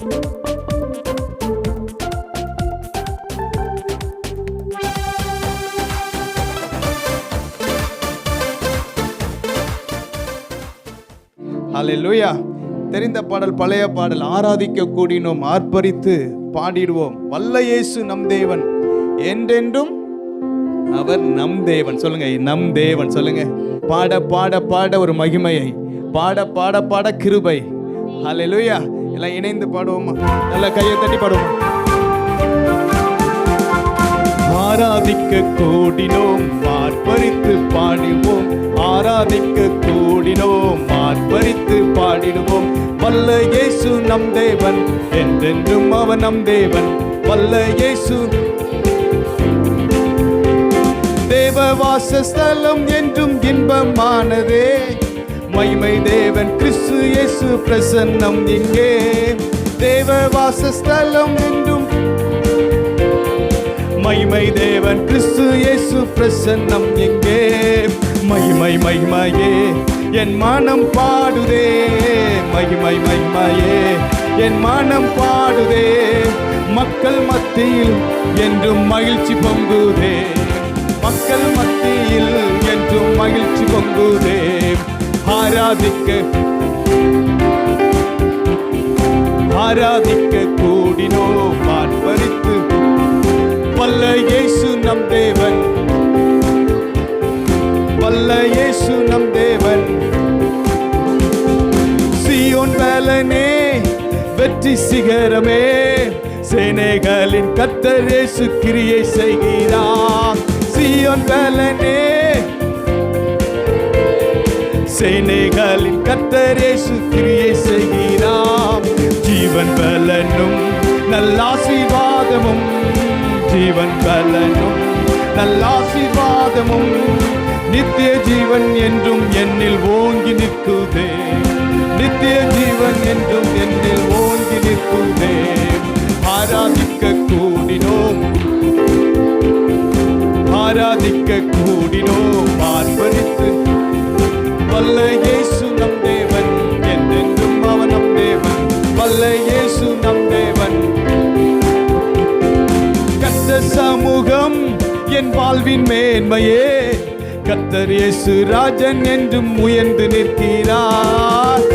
ஹல்லேலூயா. தெரிந்த பாடல், பழைய பாடல். ஆராதிக்க கூடினோம், ஆர்ப்பரித்து பாடிடுவோம். வல்ல இயேசு நம் தேவன், என்றென்றும் அவர் நம் தேவன். சொல்லுங்க, நம் தேவன். சொல்லுங்க, பாட பாட பாட ஒரு மகிமையை, பாட பாட பாட கிருபை. ஹல்லேலூயா. எல்லாம் இணைந்து பாடுவோமா? நல்ல கையை தட்டி பாடுவோம். ஆராதிக்க கூடினோம், ஆர்ப்பரித்து பாடுவோம். ஆராதிக்க கூடினோம், ஆர்ப்பரித்து பாடிடுவோம். வல்ல இயேசு நம் தேவன், என்றென்றும் அவர் நம் தேவன். வல்ல இயேசு தேவ வாசஸ்தலம் என்றும் இன்பமானதே. மகிமை தேவன் கிறிஸ்து இயேசு பிரசன்னம் இங்கே. தேவ வாசஸ்தலம் என்றும் மகிமை தேவன் கிறிஸ்து இயேசு பிரசன்னம் எங்கே. மகிமை மகிமையே என் மனம் பாடுதே. மகிமை மகிமையே என் மனம் பாடுதே. மக்கள் மத்தியில் என்றும் மகிழ்ச்சி பொங்குதே. மக்கள் மத்தியில் என்றும் மகிழ்ச்சி பொங்குதே. ஆராதிக்க ஆராதிக்க கூடினோம், ஆர்ப்பரித்து. வல்ல இயேசு நம் தேவன், வல்ல இயேசு நம் தேவன். சீயோன் பலனே, வெற்றி சிகரமே, சேனைகளின் கர்த்தர் இயேசு கிரியை செய்கிறார். சீயோன் பலனே, சேனைகளின் கர்த்தர் இயேசு கிரியை செய்கிறார். ஜீவன் பலனும் நல்லாசீர்வாதமும், ஜீவன் பலனும் நல்லாசீர்வாதமும், நித்திய ஜீவன் என்றும் என்னில் ஓங்கி நிற்குதே. நித்திய ஜீவன் என்றும் என்னில் ஓங்கி நிற்குதே. ஆராதிக்க கூடினோம், ஆராதிக்க கூடினோம், ஆர்ப்பரித்து. வல்ல இயேசு நம் தேவன், என்றென்றும் அவர் நம் தேவன். வல்ல இயேசு நம் தேவன். கர்த்தர் சமூகம் என் வாழ்வின் மேன்மையே. கர்த்தர் இயேசு ராஜன் என்றும் உயர்ந்து நிற்கிறார்.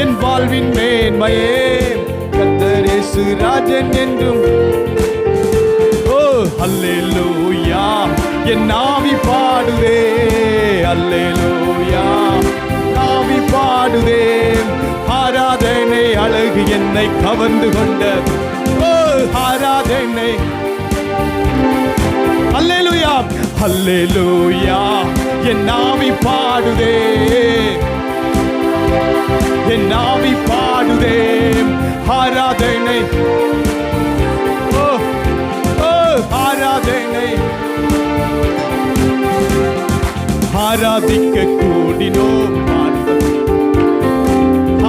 என் வாழ்வின் மேன்மையே, கர்த்தர் இயேசு ராஜன் என்றும். ஓ அல்லேலூயா, என் ஆவி பாடுதே. அல்லேலூயா, ஆவி பாடுதே. ஆராதனை அழகு என்னை கவர்ந்து கொண்ட. ஓ ஆராதனை. அல்லேலூயா, அல்லேலூயா, என் ஆவி பாடுதே. என் ஆவி பாடுதே. ஆராதனை. ஓ ஓ ஆராதனை. ஆராதிக்க கூடினோம்,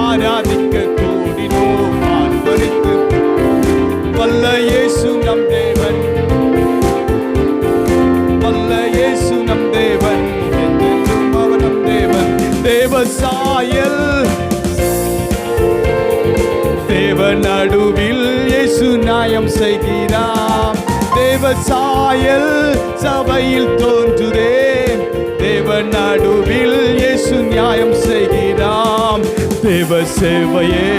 ஆராதிக்க கூடினோம், ஆர்ப்பரித்து. வல்ல இயேசு நம் தேவன், வல்ல இயேசு நம் தேவன், என்றென்றும் அவர் நம் தேவன். தேவ சாயல், தேவ நடுவில் இயேசு நியாயம் செய்கிறார். தேவ சாயல் சபையில் தோன்றுதே. தேவ நடுவில் இயேசு நியாயம் செய்கிறார். தேவ சேவையே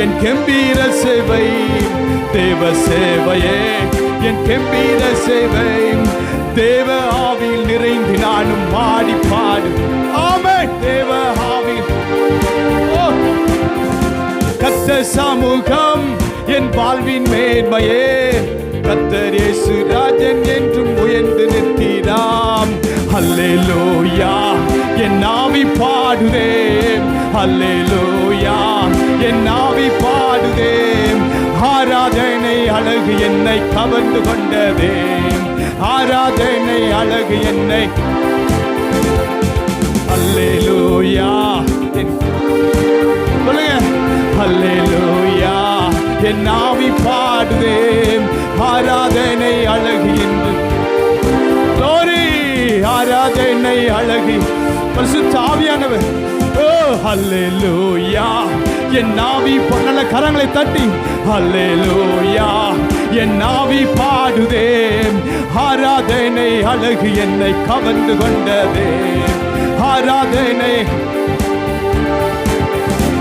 என் கம்பீர சேவை. தேவ சேவையே என் கம்பீர சேவை. தேவ ஆவியில் நிறைந்து நானும் பாடி பாடு. ஆமென். தேவ ஆவியில். கர்த்தர் சமூகம் என் வாழ்வின் மேன்மையே. கர்த்தர் இயேசு ராஜன் என்றும் உயர்ந்து நிற்கிறார். அல்லேலூயா, என் ஆவி பாடுதே. அல்லேலூயா, என் ஆவி பாடுதே. ஆராதனை அழகு என்னை கவர்ந்து கொண்டதே. ஆராதனை அழகு என்னை. அல்லேலூயா, அல்லேலூயா, என் ஆவி பாடுதே. ஆராதனை அழகு என்று. ஆராதனை அழகு. பரிசுத்த ஆவியானவர். ஓ ஹல்லேலூயா. என் நாவி நல்ல கரங்களை தட்டி ஹல்லேலூயா. என் நாவி பாடுதே, ஆராதனை அழகு என்னை கவர்ந்து கொண்டதே. ஆராதனை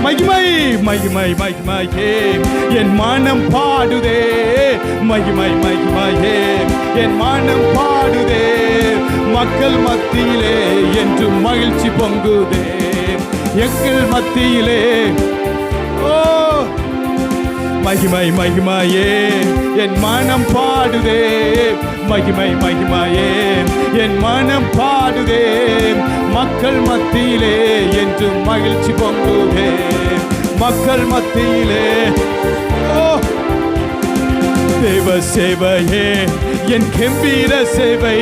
மகிமை மகிமை மகிமையே என் மனம் பாடுதே. மகிமை மகிமையே என் மனம் பாடுதே. மக்கள் மத்தியிலே என்றும் மகிழ்ச்சி பொங்குதே. எங்கள் மத்தியிலே ஓ மகிமை மகிமையே என் மனம் பாடுதே. மகிமை மகிமையே என் மனம் பாடுதே. மக்கள் மத்தியிலே என்றும் மகிழ்ச்சி பொங்குதே. மக்கள் மத்தியிலே ஓ தேவ சேவையே என் கெம்பீர சேவை.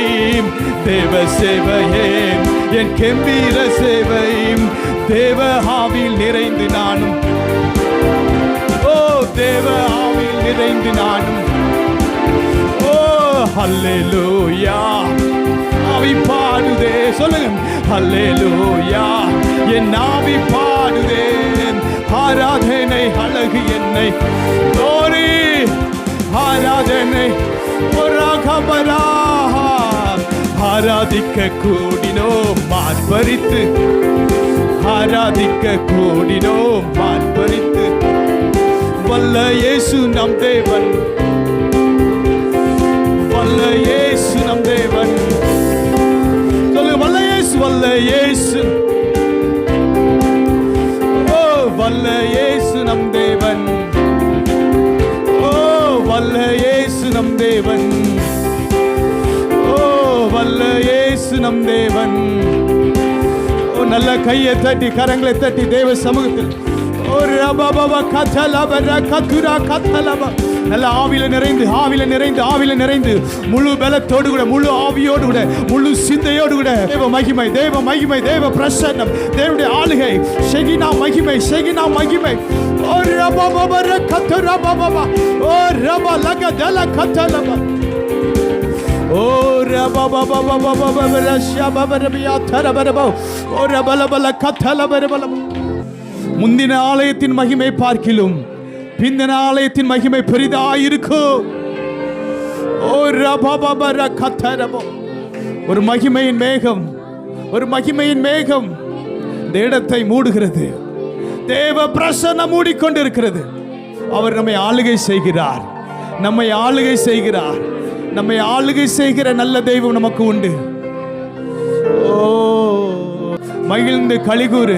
தேவ சேவையே என் கெம்பீர சேவை. தேவ ஆவியில் நிறைந்து நானும் தேவ ஆவியில் நிறைந்து நானும் ஓ ஹல்லேலூயா. ஆவி பாடுதே, சொல்லுங்க ஹல்லேலூயா. என் ஆவி பாடுதே. ஆராதனை அழகு என்னை தோரி. ஆராதனை ஆராதிக்க கூடினோம் மார்பரித்து. ஆராதிக்க கூடினோம் மார்பரித்து. வல்ல இயேசு நம் தேவன். வல்ல இயேசு நம் தேவன். சொல்லுங்க வல்ல இயேசு. வல்ல இயேசு ஓ வல்ல இயேசு நம் தேவன். ஓ வல்ல இயேசு நம் தேவன். ஓ வல்ல இயேசு நம் தேவன். ஓ நல்ல கையை தட்டி கரங்களை தட்டி தேவ சமூகத்தில் நல்ல ஆவில நிறைந்து ஆவில நிறைந்து ஆவில நிறைந்து முழு பலத்தோடு கூட முழு ஆவியோடு கூட முழு சிந்தையோடு கூட தேவ மகிமை தேவ மகிமை தேவ பிரசன்னம் தேவனுடைய ஆளுகை ஷெகினா மகிமை ஷெகினா மகிமை. ஓ ரபா பபா கத்தரா பபா. ஓ ரபா லக தல கத்தலபா. ஓ ரபா பபா பபா ரஷ்யா பபா ரபியா தரபரபா. ஓ ரபல பல கத்தலபரபல. முந்தின ஆலயத்தின் மகிமை பார்க்கிலும் பிந்தின ஆலயத்தின் மகிமை பெரிதாயிருக்கும். ஒரு மகிமையின் மேகம், ஒரு மகிமையின் மேகம் இந்த இடத்தை மூடுகிறது. தேவ பிரசன்னம் மூடிக்கொண்டிருக்கிறது. அவர் நம்மை ஆளுகை செய்கிறார். நம்மை ஆளுகை செய்கிறார். நம்மை ஆளுகை செய்கிற நல்ல தெய்வம் நமக்கு உண்டு. ஓ மகிழ்ந்து களிகூறு,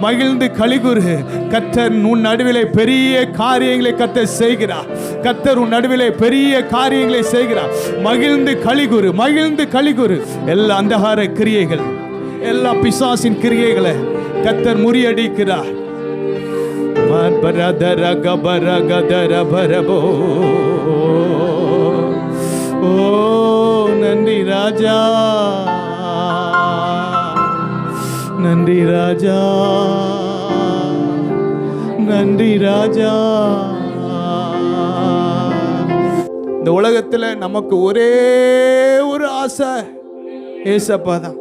மகிழ்ந்து களிகூறு. கர்த்தர் உன் நடுவிலே பெரிய காரியங்களை கர்த்தர் செய்கிறார். கர்த்தர் உன் நடுவிலே பெரிய காரியங்களை செய்கிறார். மகிழ்ந்து களிகூறு, மகிழ்ந்து களிகூறு. எல்லா அந்தகார கிரியைகள், எல்லா பிசாசின் கிரியைகளை கர்த்தர் முறியடிக்கிறார். ஓ நன்றி ராஜா, நன்றி ராஜா, நன்றி ராஜா. இந்த உலகத்தில் நமக்கு ஒரே ஒரு ஆசை ஏசப்பா தான்.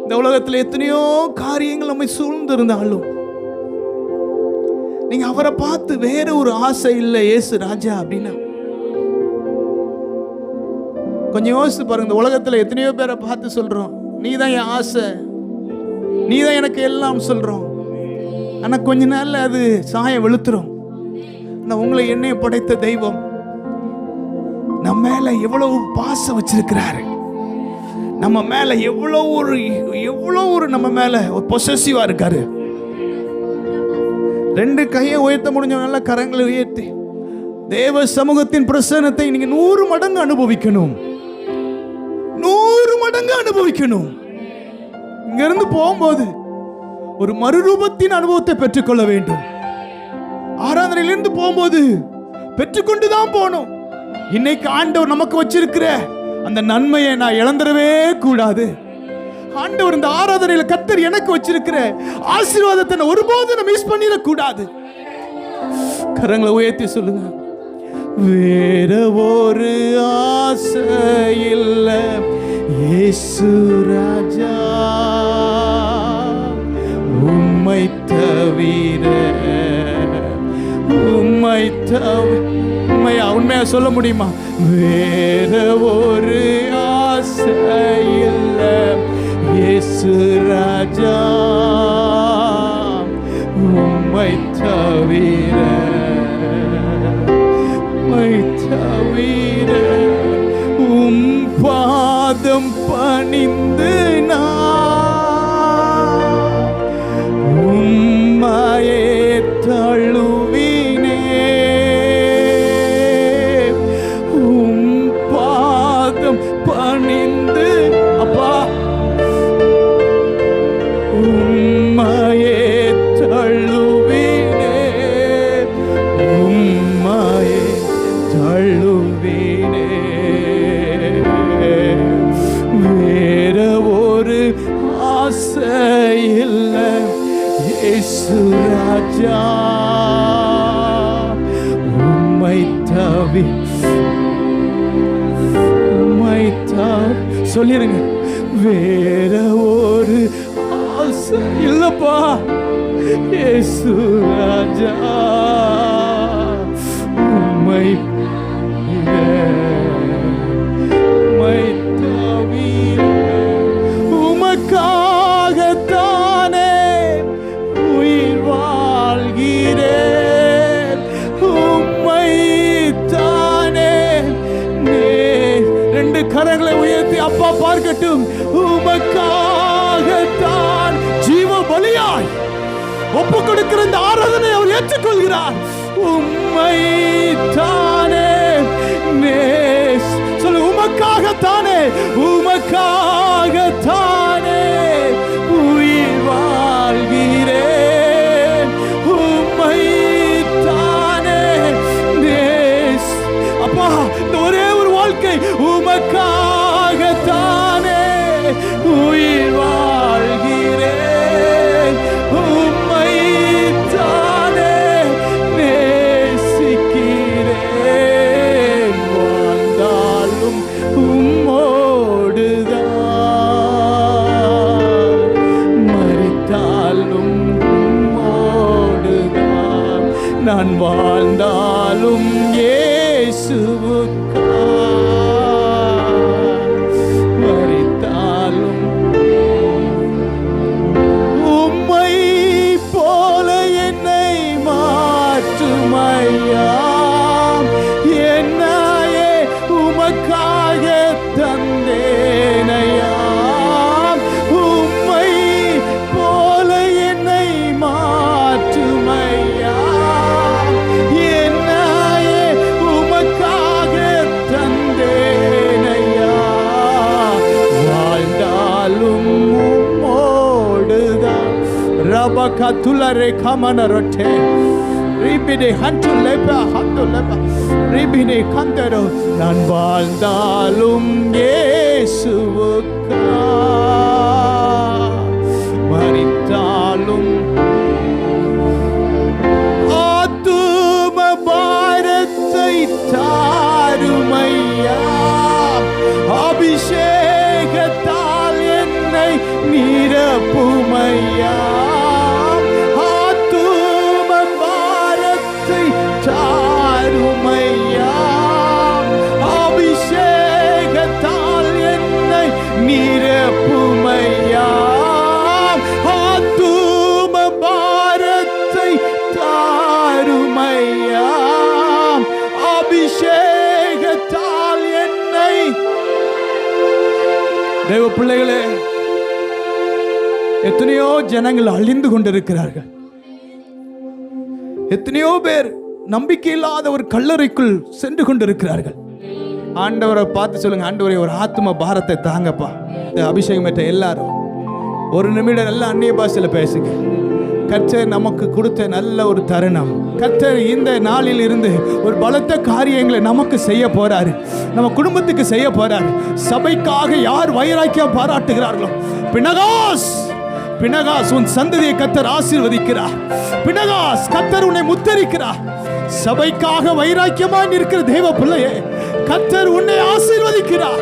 இந்த உலகத்தில் எத்தனையோ காரியங்கள் நம்மை சூழ்ந்திருந்தாலும் நீங்க அவரை பார்த்து வேற ஒரு ஆசை இல்லை ஏசு ராஜா அப்படின்னா கொஞ்சம் யோசித்து பாருங்க. இந்த உலகத்தில் எத்தனையோ பேரை பார்த்து சொல்றோம் நீதான் என் ஆசை, நீதான் எனக்கு எல்லாம் சொல்றோம். ஆனா கொஞ்ச நாள்ல அது சாயம் வெளுத்துரும். உங்களை என்னைய படைத்த தெய்வம் நம்ம மேல எவ்வளவு பாசம் வச்சிருக்கிறாரு. நம்ம மேல எவ்வளவு ஒரு நம்ம மேல பொசசிவா இருக்காரு. ரெண்டு கையை உயர்த்த முடிஞ்சவங்க கரங்களை உயர்த்தி தேவ சமூகத்தின் பிரசன்னத்தை நீங்க 100 மடங்கு அனுபவிக்கணும். 100 மடங்கு அனுபவிக்கணும். இங்க இருந்து போகும்போது ஒரு மறுரூபத்தின் அனுபவத்தை பெற்றுக்கொள்ள வேண்டும். ஆராதனையிலிருந்து போகும்போது பெற்றுக்கொண்டுதான் போகணும். இன்னைக்கு ஆண்டவர் நமக்கு வச்சிருக்கிற அந்த நன்மையை நான் இழந்துடவே கூடாது. ஆண்டவர் இந்த ஆராதனையில கர்த்தர் எனக்கு வச்சிருக்கிற ஆசீர்வாதத்தை ஒருபோதும் நான் மிஸ் பண்ணிடக்கூடாது. கரங்களை உயர்த்தி சொல்லுங்க. வேற ஒரு ஆசை இல்ல இயேசு ராஜா, உம்மை உம்மை தவிர உண்மையா சொல்ல முடியுமா? வேற ஒரு ஆசை இல்லை இயேசு ராஜா, உம்மை தவிர உம் பாதம் பணிந்து நான் உம்மையே தழுவினே, உம் பாதம் பணிந்து அப்பா உம்மையே தழுவினே, உம்மையே தழுவினே. வேற ஒரு ஆசை இல்லை இயேசு ராஜா, உம்மை தவிர சொல்லிருங்க. வேற ஒரு ஆசை இல்லப்பா இயேசு ராஜா, உம்மை தவிர உமக்காகத்தானே உயிர் வாழ்கிறேன், உம்மை தானே. ரெண்டு கரங்களை உயர்த்தி அப்பா பார்க்கட்டும். உமக்காகத்தான் ஜீவ பலியாய் ஒப்பு கொடுக்கிற இந்த ஆராதனை அவர் ஏற்றுக்கொள்கிறார். உம்மை தானே சொல்லு, உமக்காகத்தானே உயிர் வாழ்கிறேன், உம்மை தானே அப்பா. இந்த ஒரே ஒரு வாழ்க்கை உமக்காகத்தானே உயிர் வாழ்கிறேன், உம்மை தானே நேசிக்கிறேன். வாழ்ந்தாலும் உம்மோடுதான், மரித்தாலும் உம்மோடுதான். நான் வாழ்ந்தாலும் இயேசுவுக்கா, மரித்தாலும் உம்மை போல என்னை மாற்றுமையா, என்னையே உமக்காக தந்தேனையா. உம்மை போல என்னை மாற்றுமையா, என்னையே உமக்காக தந்தேனையா. வாழ்ந்தாலும் உம்மோடுதான். ரபகா துலரே கமன ரொட்டே ரிபினே ஹந்து லெபா ஹந்து லெபா ரிபினே கந்தரோ. நான் வாழ்ந்தாலும் இயேசுவுக்கா, மரித்தாலும் ஆத்தும பாரத்தை தாருமையா, அபிஷேகத்தால் என்னை நிரப்புமையா. ஆத்தும பாரத்தை தாருமையா, அபிஷேகத்தால் என்னை நிரப்புமையா. ஆத்தும பாரத்தை தாருமையா, அபிஷேகத்தால் என்னை. தேவ பிள்ளைகளே, எத்தனையோ ஜனங்கள் அழிந்து கொண்டிருக்கிறார்கள். எத்தனையோ பேர் நம்பிக்கை இல்லாத ஒரு கல்லறைக்குள் சென்று கொண்டிருக்கிறார்கள். ஆண்டவரை பார்த்து சொல்லுங்க, ஆண்டவரே ஒரு ஆத்ம பாரத்தை தாங்கப்பா. இந்த அபிஷேகம் பெற்ற எல்லாரும் ஒரு நிமிடம் நல்ல அந்நிய பாஷையில் பேசுங்க. கர்த்தர் நமக்கு கொடுத்த நல்ல ஒரு தருணம். கர்த்தர் இந்த நாளில் இருந்து ஒரு பலத்த காரியங்களை நமக்கு செய்ய போறாரு, நம்ம குடும்பத்துக்கு செய்ய போறாரு. சபைக்காக யார் வைராக்கியம் பாராட்டுகிறார்களோ, பினகாஸ் உன் சந்ததியை கர்த்தர் ஆசீர்வதிக்கிறார். பினகாஸ் கர்த்தர் உன்னை முத்தரிக்கிறார். சபைக்காக வைராக்கியமாய் இருக்கிற தேவ பிள்ளையே, கர்த்தர் உன்னை ஆசீர்வதிக்கிறார்.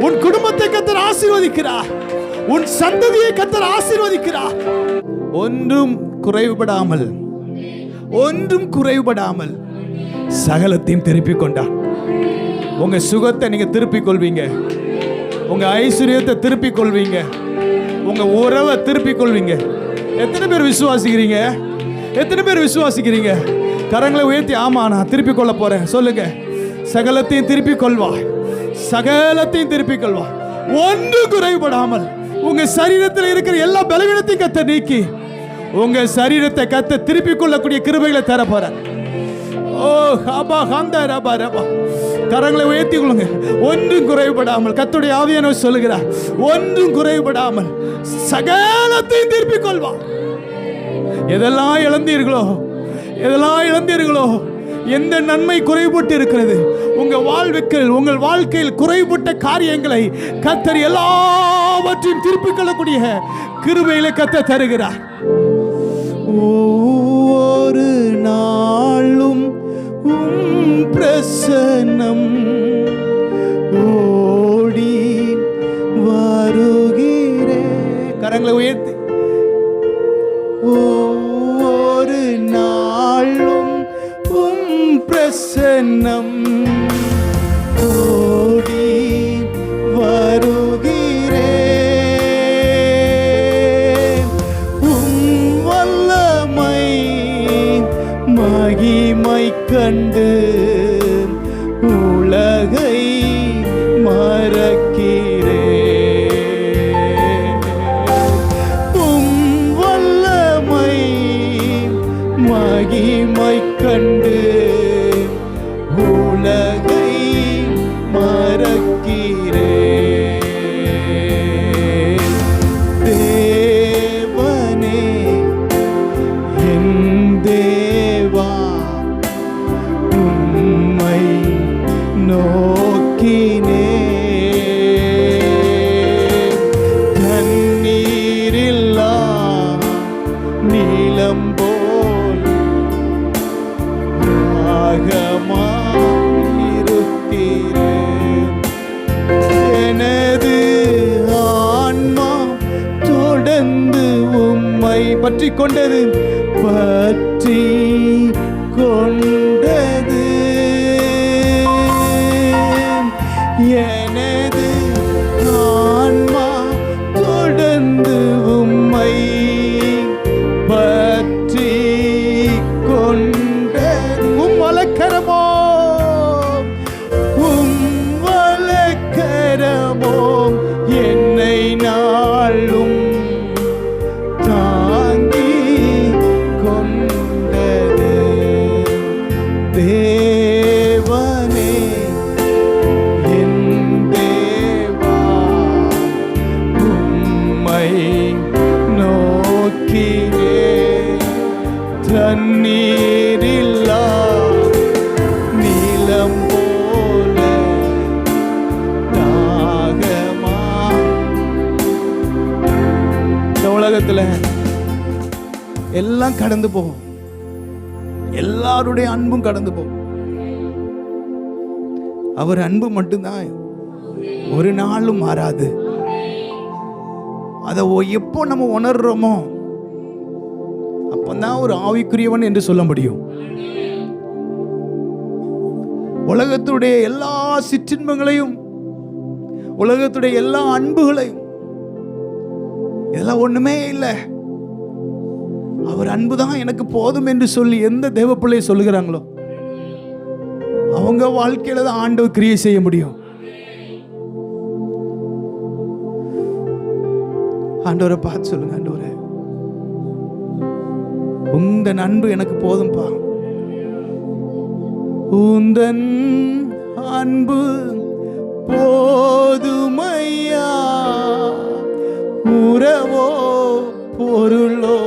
உன் குடும்பத்தை கர்த்தர் ஆசீர்வதிக்கிறார். உன் சந்ததியை கர்த்தர் ஆசீர்வதிக்கிறார். ஒன்றும் குறைவுபடாமல் சகலத்தையும் திருப்பிக் கொண்டார். உங்க சுகத்தை நீங்க திருப்பிக் கொள்வீங்க, உங்க ஐஸ்வர்யத்தை திருப்பிக் கொள்வீங்க, உங்க உறவை திருப்பிக் கொள்வீங்க. எத்தனை பேர் விசுவாசிக்கிறீங்க? எத்தனை பேர் விசுவாசிக்கிறீங்க? கரங்களை உயர்த்தி ஆமா நான் திருப்பிக் கொள்ள போறேன் சொல்லுங்க. சகலத்தையும் திருப்பிக் கொள்வாய், சகலத்தையும் திருப்பிக் கொள்வாய். ஒன்று குறைபடாமல் உங்க சரீரத்தில் இருக்கிற எல்லா பலவீனத்தையும் கத்த நீக்கி உங்க சரீரத்தை கத்த திருப்பிக் கொள்ளக்கூடிய கிருபைகளை தர போற. ஓ ஹபா ஹந்த ரபா ரபா. கரங்களை உயர்த்தி கொள்ளுங்க. ஒன்றும் குறைபடாமல் கர்த்தருடைய ஆவியானவர் சொல்லுகிறார், ஒன்றும் குறைபடாமல் சகலத்தையும் திருப்பிக் கொள்வார். எதெல்லாம் இழந்தீர்களோ, எந்த நன்மை குறைபட்டு இருக்கிறது உங்கள் வாழ்க்கையில் குறைபட்ட காரியங்களை கர்த்தர் எல்லாவற்றையும் திருப்பிக் கொள்ளக்கூடிய கிருபையிலே கர்த்தர் தருகிறார். ஒவ்வொரு நாளும் பிரசன்னம் ஓடி வருகிறே. கரங்களை உயர்த்தி ஒவ்வொரு நாளும் பிரசன்னம் ஓடி வருகிறே. வல்லமை மகிமை கண்டு உலகை மறக்கிறே. வல்லமை மகிமை கண்டு உலகை மறக்கிறே. தேவனே என் தேவா உம்மை நோக்கினே. தண்ணீரில்லா நீலம் போல் ஆகமாயிருக்கிறேன். எனது ஆன்மா தொடர்ந்து உம்மை பற்றி கொண்டது. எனது ஆன்மா தொடர்ந்து உம்மை பற்றி கொண்டது. வலக்கரமோ என்னை நாளும் தாங்கி கொண்டது. தேவனே என் தேவா உம்மை நோக்கினே. தண்ணீரில்லா நீலம் போல தாகமா. இந்த உலகத்துல எல்லாம் கடந்து போகும், எல்லாருடைய அன்பும் கடந்து போகும். அவர் அன்பு மட்டும்தான் ஒரு நாளும் மாறாது. அதை எப்போ நம்ம உணர்றோமோ அப்பதான் ஒரு ஆவிக்குரியவன் என்று சொல்ல முடியும். உலகத்துடைய எல்லா சிற்றின்பங்களையும், உலகத்துடைய எல்லா அன்புகளையும், இதெல்லாம் ஒண்ணுமே இல்லை, அவர் அன்புதான் எனக்கு போதும் என்று சொல்லி எந்த தேவ பிள்ளை சொல்லுகிறாங்களோ அவங்க வாழ்க்கையில தான் ஆண்டவர் கிரியை செய்ய முடியும். ஆண்டவரை பார்த்து சொல்லுங்க, ஆண்டவரே உந்தன் அன்பு எனக்கு போதும்பா. உந்தன் அன்பு போதுமையா. உறவோ பொருளோ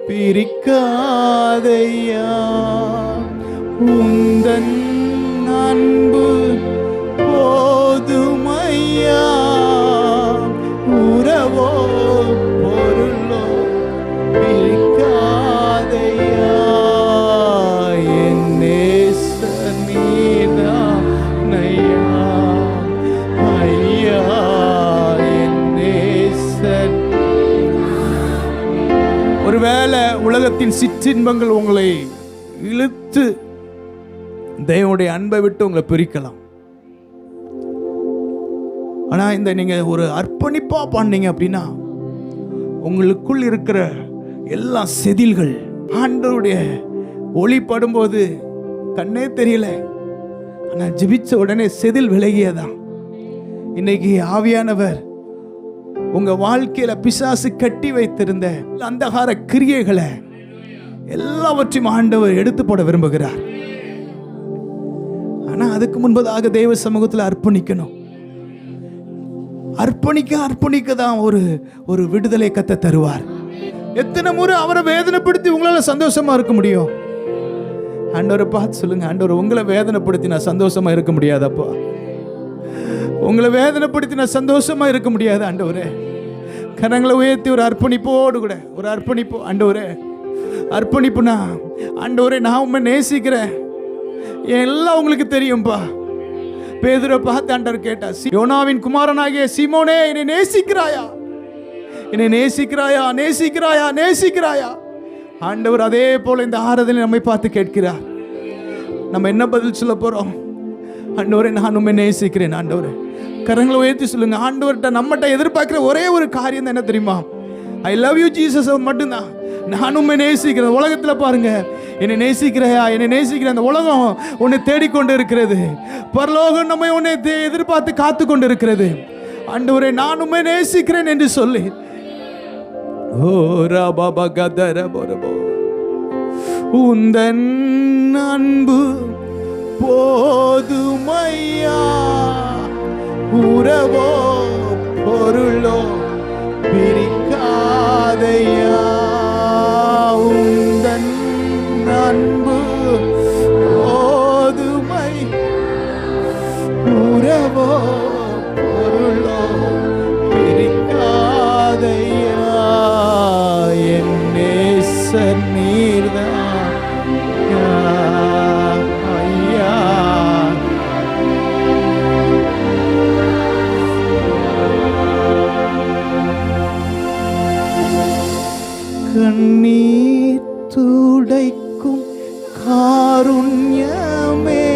பிரிக்காதையா. உந்தன் அன்பு போதுமையா. உறவோ பொருளோ பிரிக்காதையா. என் நேசர் நீதான் ஐயா, ஐயா என் நேசர். சிற்றின்பங்கள் உங்களை இழுத்து தேவனுடைய அன்பை விட்டு உங்களை பிரிக்கலாம். ஆனா இந்த நீங்க ஒரு அர்ப்பணிப்பா பண்ணீங்க அப்படின்னா உங்களுக்குள் இருக்கிற எல்லா செதில்கள் ஆண்டவருடைய ஒளி படும்போது கண்ணே தெரியல, ஆனா ஜெபிச்ச உடனே செதில் விலகியதா. இன்னைக்கு ஆவியானவர் உங்க வாழ்க்கையில பிசாசு கட்டி வைத்திருந்த அந்தகார கிரியைகளை எல்லாவற்றையும் ஆண்டவர் எடுத்து போட விரும்புகிறார். ஆனா அதுக்கு முன்பதாக தேவ சமூகத்தில் அர்ப்பணிக்கணும். அர்ப்பணிக்க தான் ஒரு விடுதலை கத்த தருவார். எத்தனை முறை அவரை வேதனைப்படுத்தி உங்களால சந்தோஷமா இருக்க முடியும்? ஆண்டவரை பார்த்து சொல்லுங்க, ஆண்டவர் உங்களை வேதனைப்படுத்தி நான் சந்தோஷமா இருக்க முடியாதப்பா, உங்களை வேதனைப்படுத்தி நான் சந்தோஷமா இருக்க முடியாது ஆண்டவரே. கரங்களை உயர்த்தி ஒரு அர்ப்பணிப்போடு கூட ஒரு அர்ப்பணிப்பு. ஆண்டவரே அர்ப்பணிப்புனா, ஆண்டவரே நான் உண்மை நேசிக்கிறேன், எல்லாம் உங்களுக்கு தெரியும்பா. பேதுரை பார்த்து ஆண்டவர் கேட்டா, யோனாவின் குமாரனாகிய சீமோனே என்னை நேசிக்கிறாயா, என்னை நேசிக்கிறாயா, நேசிக்கிறாயா, நேசிக்கிறாயா? ஆண்டவர் அதே போல இந்த ஆராதனை நம்மை பார்த்து கேட்கிறார். நம்ம என்ன பதில் சொல்ல போறோம்? ஆண்டவரே நான் உண்மை நேசிக்கிறேன். ஆண்டவரே கரங்களை உயர்த்தி சொல்லுங்க. ஆண்டவர்கிட்ட நம்மகிட்ட எதிர்பார்க்கிற ஒரே ஒரு காரியம் என்ன தெரியுமா? ஐ லவ் யூ ஜீசஸ் மட்டும்தான். நான் உண்மை நேசிக்கிறேன். உலகத்தில் பாருங்க, என்னை நேசிக்கிறாயா, என்னை நேசிக்கிற அந்த உலகம் உன்னை தேடிக்கொண்டு இருக்கிறது. பரலோகம் நம்மை உன்னை எதிர்பார்த்து காத்து கொண்டு இருக்கிறது. ஆண்டவரே நான் உண்மை நேசிக்கிறேன் என்று சொல்லி உந்தன் அன்பு போதுமையா, உறவோ பொருளோ பிரிக்காதையா, உந்தன் அன்பு போதுமை, உறவோ பொருளோ பிரிக்காதையா, என் நேசர் நீர்தான் ஐயா. கண்ணீர் துடைக்கும் காருண்யமே,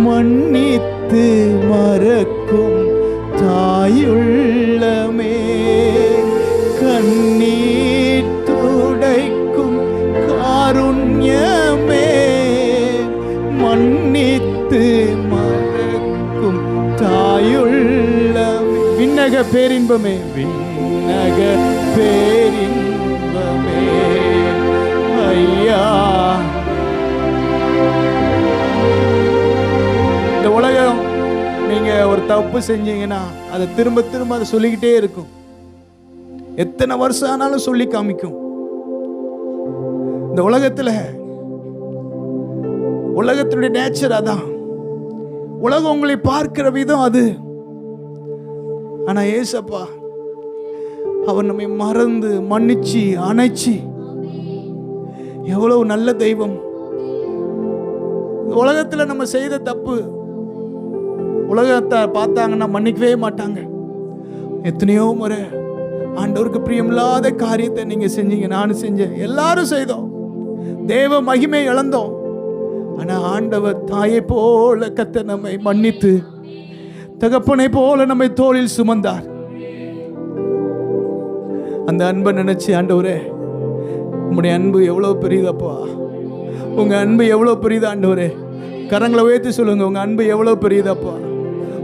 மன்னித்து மறக்கும் தாயுள்ளமே, கண்ணீர் துடைக்கும் காருண்யமே, மன்னித்து மறக்கும் தாயுள்ளமே, விண்ணக பேரின்பமே, விண்ணக பேரின்பமே ஐயா. இந்த உலகம் நீங்க ஒரு தப்பு செஞ்சீங்கன்னா அதை திரும்ப திரும்ப அதை சொல்லிக்கிட்டே இருக்கும். எத்தனை வருஷம் ஆனாலும் சொல்லி காமிக்கும். இந்த உலகத்தினுடைய நேச்சர் அதான். உலகம் உங்களை பார்க்கிற விதம் அது. ஆனா ஏசப்பா அவர் நம்மை மறந்து மன்னிச்சு அணைச்சி, எவ்வளவு நல்ல தெய்வம். உலகத்துல நம்ம செய்த தப்பு உலகத்தை பார்த்தாங்கன்னா மன்னிக்கவே மாட்டாங்க. எத்தனையோ முறை ஆண்டவருக்கு பிரியமில்லாத காரியத்தை நீங்க செஞ்சீங்க, நானும் செஞ்சேன், எல்லாரும் செய்தோம், தேவ மகிமை இழந்தோம். ஆனா ஆண்டவர் தாயை போல கத்த நம்மை மன்னித்து, தகப்பனை போல நம்மை தோளில் சுமந்தார். அந்த அன்பை நினைச்சு, ஆண்டவரே உங்களுடைய அன்பு எவ்வளவு பெரியதப்பா, உங்க அன்பு எவ்வளவு பெரியது ஆண்டவரே. கரங்களை உயர்த்தி சொல்லுங்க, உங்க அன்பு எவ்வளவு பெரியதப்பா,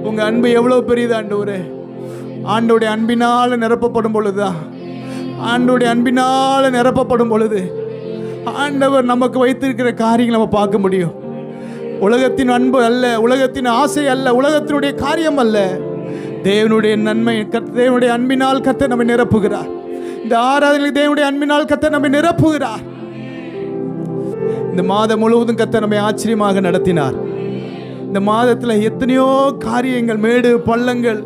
உங்க அன்பு எவ்வளவு பெரியது ஆண்டவரே. ஆண்டோடைய அன்பினால நிரப்பப்படும் பொழுதுதான், ஆண்டோடைய அன்பினால நிரப்பப்படும் பொழுது ஆண்டவர் நமக்கு வைத்திருக்கிற காரியங்களை நம்ம பார்க்க முடியும். உலகத்தின் அன்பு அல்ல, உலகத்தின் ஆசை அல்ல, உலகத்தினுடைய காரியம் அல்ல, தேவனுடைய நன்மை, தேவனுடைய அன்பினால் கர்த்தர் நம்மை நிரப்புகிறார். இந்த ஆராதனை தேவனுடைய அன்பினால் கர்த்தர் நம்மை நிரப்புகிறார். இந்த மாதம் முழுவதும் கர்த்தர் நம்மை ஆச்சரியமாக நடத்தினார். இந்த மாதத்தில் எத்தனையோ காரியங்கள், மேடு பள்ளங்கள்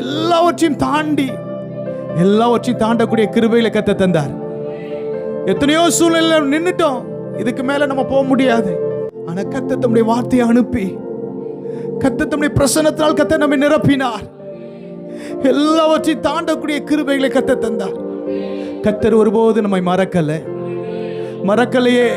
எல்லாவற்றையும் தாண்டக்கூடிய கிருபையில கர்த்தர் தந்தார். எத்தனையோ சூழ்நிலை நின்னுட்டோம், இதுக்கு மேல நம்ம போக முடியாது. ஆனா கர்த்தர் தம்முடைய வார்த்தையை அனுப்பி, கர்த்தர் தம்முடைய பிரசன்னத்தால் கர்த்தர் நம்மை நிரப்பினார். எல்லாவற்றையும் தாண்டக்கூடிய கிருபைகளை கர்த்தர் தந்தார். கர்த்தர் ஒருபோது நம்மை மறக்கல, மறக்கலையே.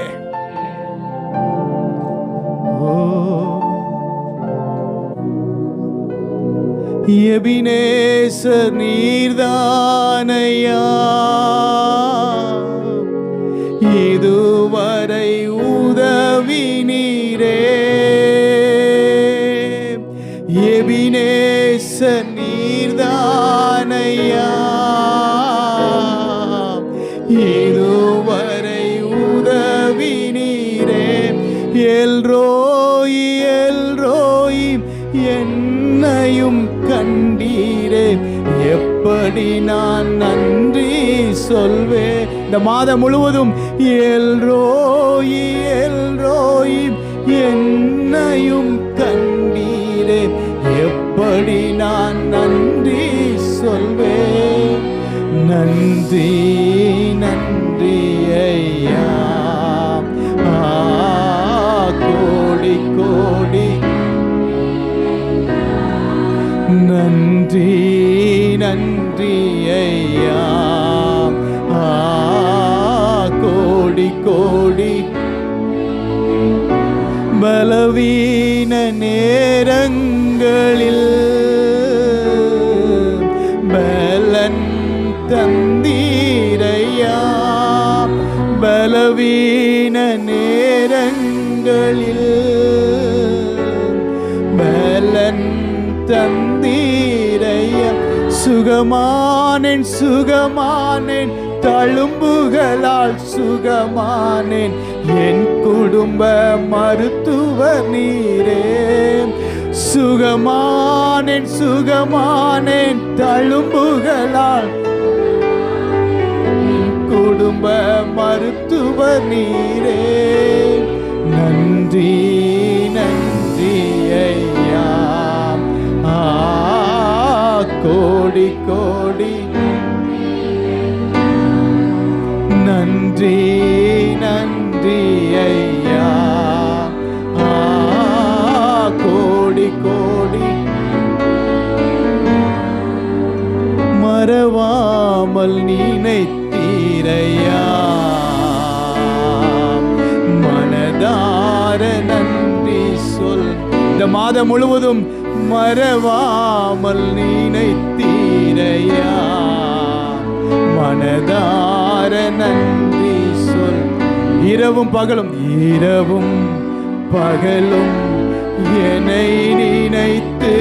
எபினேசர் நீர்தானையா, இதுவரை உதவி நீரே. எபினேசர் நீர்தானையா, இதுவரை உதவி நீரே. எல்ரோயி எல்ரோயி என்னையும் கண்டீரே, எப்படி நான் நன்றி சொல்வேன். இந்த மாதம் முழுவதும் எல்ரோயி எல்ரோயி என்னையும் கண்டீரே, எப்படி நான் நன்றி சொல்வேன். நன்றி நன்றி ஐயா, கோடி கோடி நன்றி நன்றி ஐயா, கோடி கோடி. பலவீன நேரங்களில் பலன் தந்தீரையா, பலவீன நேரங்களில் பலன் தந்தீரையா. சுகமானேன் சுகமானேன், தழும்புகளால் சுகமானேன், என் குடும்ப மருத்துவர் நீரே. சுகமானேன் சுகமானேன், தழும்புகளால் குடும்ப மருத்துவர் நீரே. நன்றி நன்றி ஐயா, கோடி கோடி நன்றி நன்றி ஐயா, கோடி கோடி. மறவாமல் நினைத்தீரையா, மனதார நன்றி சொல். இந்த மாதம் முழுவதும் மறவாமல் நினைத்தீரையா, மனதார நன்றி சொல். இரவும் பகலும் இரவும் பகலும் என்னை நினைத்து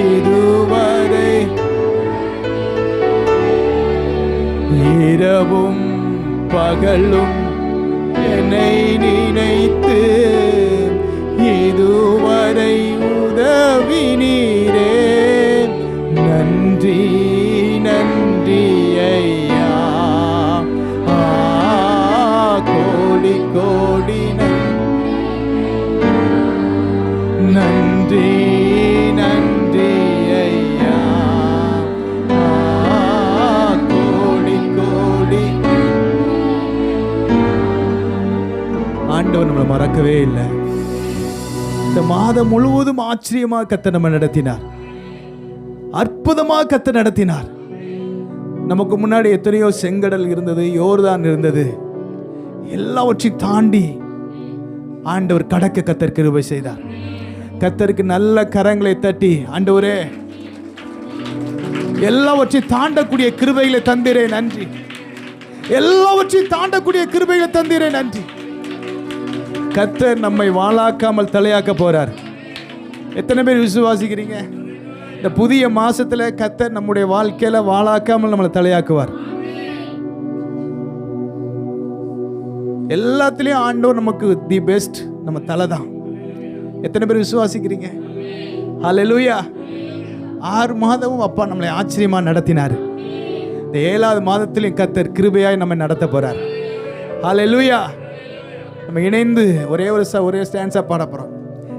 இதுவரை, இரவும் பகலும் என்னை நினைத்து இதுவரை உதவி நீரே. நன்றி நன்றி ஐயா, கோடி கோடி நன்றி நன்றி ஐயா, கோடி கோடி. ஆண்டவர் நம்மளை மறக்கவே இல்லை. இந்த மாதம் முழுவதும் ஆச்சரியமாக கர்த்தர் நம்ம நடத்தினார், அற்புதமாக கர்த்தர் நடத்தினார். நமக்கு முன்னாடி எத்தனையோ செங்கடல் இருந்தது, யோர்தான் இருந்தது. எல்லாவற்றையும் தாண்டி ஆண்டவர் கடக்க கர்த்தர் கிருபை செய்தார். கர்த்தருக்கு நல்ல கரங்களை தட்டி, ஆண்டவரே எல்லாவற்றையும் தாண்டக்கூடிய கிருபைகளை தந்தீரே நன்றி, எல்லாவற்றையும் தாண்டக்கூடிய கிருபைகளை தந்தீரே நன்றி. கர்த்தர் நம்மை வாளாக்காமல் தலையாக்க போறார். எத்தனை பேர் விசுவாசிக்கிறீங்க? இந்த புதிய மாசத்துல கர்த்தர் நம்முடைய வாழ்க்கையில வாளாக்காமல் நம்மளை தலையாக்குவார். எல்லாத்திலையும் ஆண்டவர் நமக்கு தி பெஸ்ட், நம்ம தலை தான். எத்தனை பேர் விசுவாசிக்கிறீங்க? ஹல்லேலூயா. 6 மாதமும் அப்பா நம்மளை ஆச்சரியமா நடத்தினார். இந்த 7வது மாதத்திலையும் கர்த்தர் கிருபையாய் நம்மை நடத்த போறார். ஹல்லேலூயா. நம்ம இணைந்து ஒரே ஸ்டான்ஸா பாட போறோம்.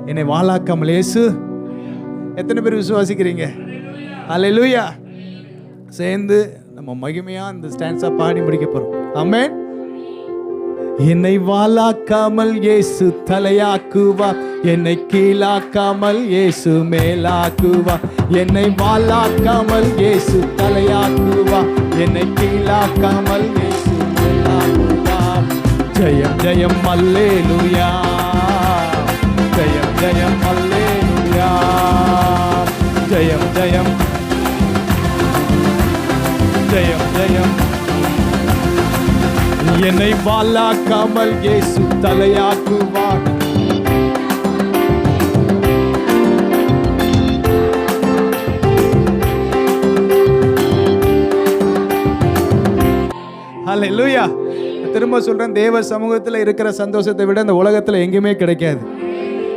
என்னை வாளாக்காமல் இயேசு. எத்தனை பேர் விசுவாசிக்கிறீங்க? ஹல்லேலூயா. சேர்ந்து நம்ம மகிமையா இந்த ஸ்டான்ஸா பாடி முடிக்க போறோம். ஆமென். என்னை வாளாக்காமல் இயேசு தலையாக்குவா, என்னை கீழாக்காமல் இயேசு மேலாக்குவா. என்னை வாளாக்காமல் இயேசு தலையாக்குவா, என்னை கீழாக்காமல் இயேசு மேலாக்குவா. ஜெயம் ஜெயம் அல்லேலூயா, ஜெயம் ஜெயம் அல்லேலூயா, ஜெயம் ஜெயம் ஜெயம் ஜெயம். என்னை வாளாக்காமல் இயேசு தலையாக்குவார். ஹல்லேலூயா. திரும்ப சொல்றேன், தேவ சமூகத்தில் இருக்கிற சந்தோஷத்தை விட இந்த உலகத்தில் எங்கேயுமே கிடைக்காது.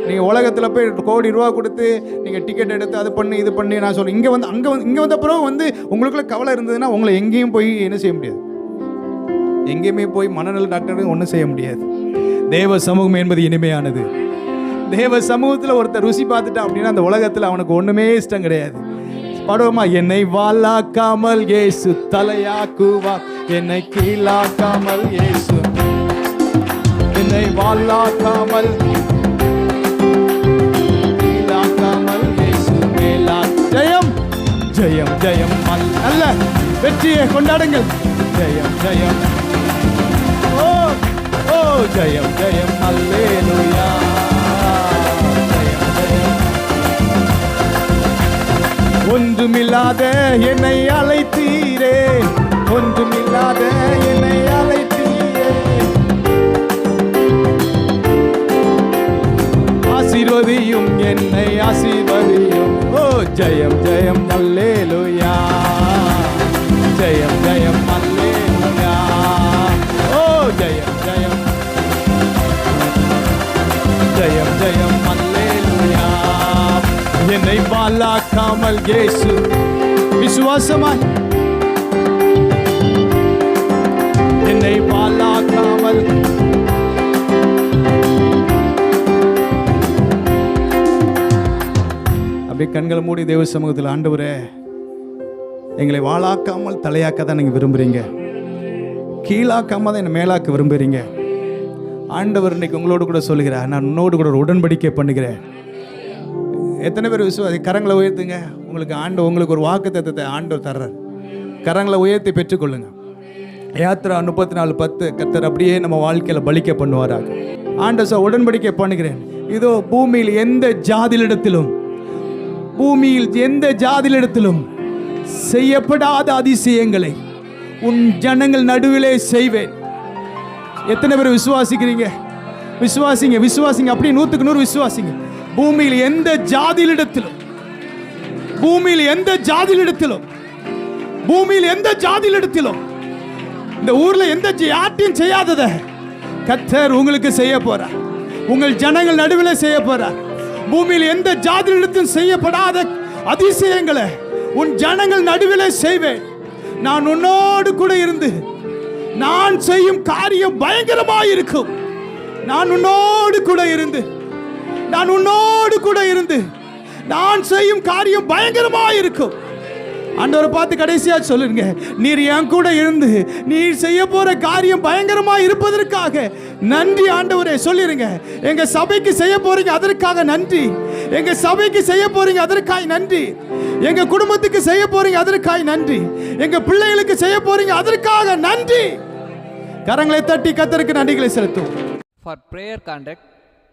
நீங்கள் உலகத்தில் போய் கோடி ரூபா கொடுத்து நீங்கள் டிக்கெட் எடுத்து அது பண்ணி இது பண்ணி, நான் சொல்கிறேன், இங்கே வந்த பிறகு உங்களுக்குள்ள கவலை இருந்ததுன்னா உங்களை எங்கேயும் போய் என்ன செய்ய முடியாது. எங்கேயுமே போய் மனநல டாக்டர் ஒன்றும் செய்ய முடியாது. தேவ சமூகம் என்பது இனிமையானது. தேவ சமூகத்தில் ஒருத்தர் ருசி பார்த்துட்டா அப்படின்னா அந்த உலகத்தில் அவனுக்கு ஒன்றுமே இஷ்டம் கிடையாது. படுவோமா? என்னை வாளாக்காமல் இயேசு தலையாக்குவார், என்னை கீழாக்காமல் இயேசு, என்னை வாளாக்காமல் கீழாக்காமல் இயேசு மேலா. ஜெயம் ஜெயம் ஜெயம். நல்ல வெற்றியை கொண்டாடுங்கள். ஜெயம் ஜெயம். ஓ ஓ ஜெயம் ஜெயம் அல்லேலூயா. ஒன்றுமில்லாத என்னை அழைத்தீரே, ஒன்றுமில்லாத என்னை அழைத்தீரே, ஆசீர்வதியும் என்னை ஆசீர்வதியும். ஓ ஜெயம் ஜெயம் அல்லேலூயா, ஜெயம் ஜெயம் அல்லேலூயா. ஓ ஜெயம் ஜெயம் ஜெயம் ஜெயம் அல்லேலூயா. என்னை வாளாக்காமல் இயேசு, விசுவாசமாய் என்னை வாளாக்காமல். அப்படி கண்களை மூடி தேவ சமூகத்தில், ஆண்டவரே எங்களை வாளாக்காமல் தலையாக்க தான் நீங்கள் விரும்புகிறீங்க, கீழாக்காமல் தான் என்னை மேலாக்க விரும்புகிறீங்க. ஆண்டவர் இன்னைக்கு உங்களோடு கூட சொல்லுகிறேன், நான் உன்னோடு கூட ஒரு உடன்படிக்கை பண்ணுகிறேன். எத்தனை பேர் விசுவாசி? கரங்களை உயர்த்துங்க. உங்களுக்கு ஒரு வாக்குத்தத்தத்தை ஆண்டவர் தர்றார். கரங்களை உயர்த்தி பெற்றுக்கொள்ளுங்க. யாத்திரா 34:10 கர்த்தர் அப்படியே நம்ம வாழ்க்கையில் பலிக்க பண்ணுவாராக. ஆண்டவர் உடன்படிக்கை பண்ணுகிறேன், இதோ பூமியில் எந்த ஜாதியிலிடத்திலும் செய்யப்படாத அதிசயங்களை உன் ஜனங்கள் நடுவிலே செய்வேன். எத்தனை பேர் விசுவாசிக்கிறீங்க? விசுவாசிங்க. அப்படியே 100க்கு 100 விசுவாசிங்க. பூமியில் எந்த ஜாதியிலிடத்திலும் இந்த ஊர்ல எந்த யார்ட்டையும் செய்யாதத கர்த்தர் உங்களுக்கு செய்ய போறார். உங்கள் ஜனங்கள் நடுவில் செய்ய போறார். பூமியில் எந்த ஜாதியிலிடத்திலும் செய்யப்படாத அதிசயங்களை உன் ஜனங்கள் நடுவில் செய்வேன். நான் உன்னோடு கூட இருந்து நான் செய்யும் காரியம் பயங்கரமாயிருக்கும். நான் உன்னோடு கூட இருந்து நான் செய்யும் காரியம் பயங்கரமாயிருக்கும். ஆண்டவரை பார்த்து கடைசியா சொல்லுங்க, நீர் என் கூட இருந்து நீர் செய்ய போற காரியம் பயங்கரமா இருப்பதற்காக நன்றி ஆண்டவரே. சொல்லிருங்க, எங்க சபைக்கு செய்ய போறீங்க அதற்காக நன்றி. எங்க சபைக்கு செய்ய போறீங்க அதற்காக நன்றி. எங்க குடும்பத்துக்கு செய்ய போறீங்க அதற்காக நன்றி. எங்க பிள்ளைகளுக்கு செய்ய போறீங்க அதற்காக நன்றி. கரங்களை தட்டி கர்த்தருக்கு நன்றிகளை செலுத்துவோம். For prayer contact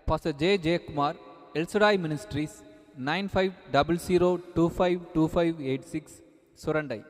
Pastor J. Kumar, El Shaddai Ministries, 9500252586, Surandai.